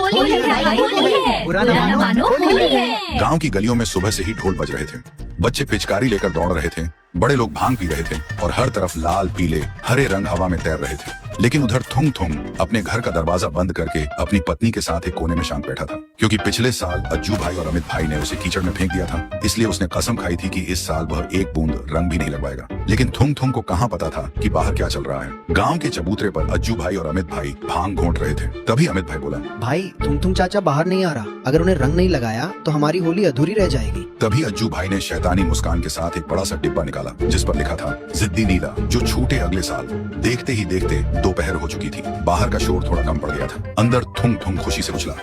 होली है भाई, होली है, बुरा न मानो होली है। गांव की गलियों में सुबह से ही ढोल बज रहे थे। बच्चे पिचकारी लेकर दौड़ रहे थे, बड़े लोग भांग पी रहे थे और हर तरफ लाल पीले हरे रंग हवा में तैर रहे थे। लेकिन उधर थुंग थुंग अपने घर का दरवाजा बंद करके अपनी पत्नी के साथ एक कोने में शांत बैठा था, क्योंकि पिछले साल अज्जू भाई और अमित भाई ने उसे कीचड़ में फेंक दिया था। इसलिए उसने कसम खाई थी कि इस साल वह एक बूंद रंग भी नहीं लगवाएगा। लेकिन थुंग थुंग को कहाँ पता था कि बाहर क्या चल रहा है। गाँव के चबूतरे पर अज्जू भाई और अमित भाई भांग घोंट रहे थे। तभी अमित भाई बोला, भाई तुम चाचा बाहर नहीं आ रहा, अगर उन्हें रंग नहीं लगाया तो हमारी होली अधूरी रह जाएगी। तभी अज्जू भाई ने शैतानी मुस्कान के साथ एक बड़ा सा डिब्बा निकाला, जिस पर लिखा था जिद्दी नीला, जो छूटे अगले साल। देखते ही देखते दोपहर हो चुकी थी। बाहर का शोर थोड़ा कम पड़ गया था। अंदर थुंग थुंग खुशी से उछला,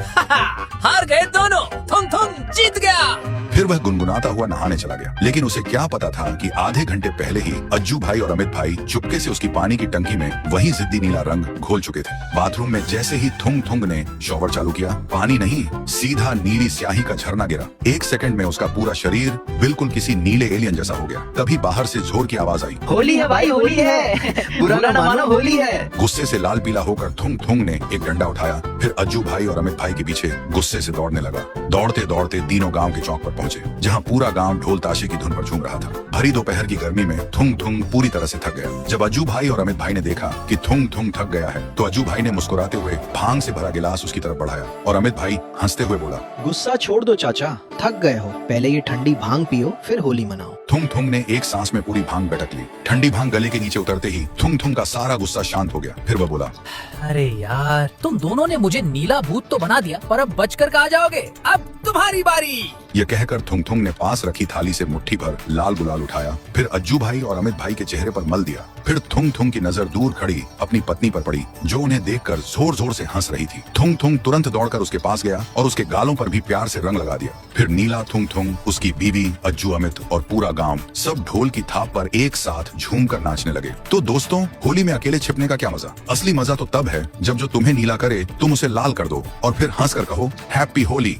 हार गए दोनों, थुंग थुंग जीत गया। फिर वह गुनगुनाता हुआ नहाने चला गया। लेकिन उसे क्या पता था कि आधे घंटे पहले ही अज्जू भाई और अमित भाई चुपके से उसकी पानी की टंकी में वही जिद्दी नीला रंग घोल चुके थे। बाथरूम में जैसे ही थुंग थुंग ने शॉवर चालू किया, पानी नहीं, सीधा नीली स्याही का झरना गिरा। 1 सेकंड में उसका पूरा शरीर बिल्कुल किसी नीले एलियन जैसा हो गया। तभी बाहर से जोर की आवाज आई, होली है भाई, होली है, बुरा न मानो होली है। गुस्से से लाल पीला होकर थुंग थुंग ने एक डंडा उठाया। फिर अज्जू भाई और अमित भाई के पीछे गुस्से से दौड़ने लगा। दौड़ते दौड़ते तीनों गांव के चौक पर पहुंचे, जहां पूरा गांव ढोल ताशे की धुन पर झूम रहा था। भरी दोपहर की गर्मी में थुंग थुंग पूरी तरह से थक गया। जब अज्जू भाई और अमित भाई ने देखा कि थुंग थुंग थक गया है, तो अज्जू भाई ने मुस्कुराते हुए भांग से भरा गिलास उसकी तरफ बढ़ाया और अमित भाई हंसते हुए बोला, गुस्सा छोड़ दो चाचा, थक गए हो, पहले ये ठंडी भांग पियो फिर होली मनाओ। थुंग थुंग ने एक सांस में पूरी भांग बैठक ली। ठंडी भांग गले के नीचे उतरते ही थुंग थुंग का सारा गुस्सा शांत हो गया। फिर वह बोला, अरे यार, तुम दोनों ने मुझे नीला भूत तो बना दिया, पर अब बचकर कहाँ जाओगे? अब तुम्हारी बारी। यह कहकर थुंग थुंग ने पास रखी थाली से मुट्ठी भर लाल गुलाल उठाया। फिर अज्जू भाई और अमित भाई के चेहरे पर मल दिया। फिर थुंग थुंग की नजर दूर खड़ी अपनी पत्नी पर पड़ी, जो उन्हें देखकर जोर जोर से हंस रही थी। थुंग थुंग तुरंत दौड़कर उसके पास गया और उसके गालों पर भी प्यार से रंग लगा दिया। फिर नीला, थुंग थुंग, उसकी बीवी, अज्जू, अमित और पूरा गांव सब ढोल की थाप पर एक साथ झूम कर नाचने लगे। तो दोस्तों, होली में अकेले छिपने का क्या मजा? असली मजा तो तब है जब जो तुम्हें नीला करे तुम उसे लाल कर दो और फिर हंस कर कहो हैप्पी होली।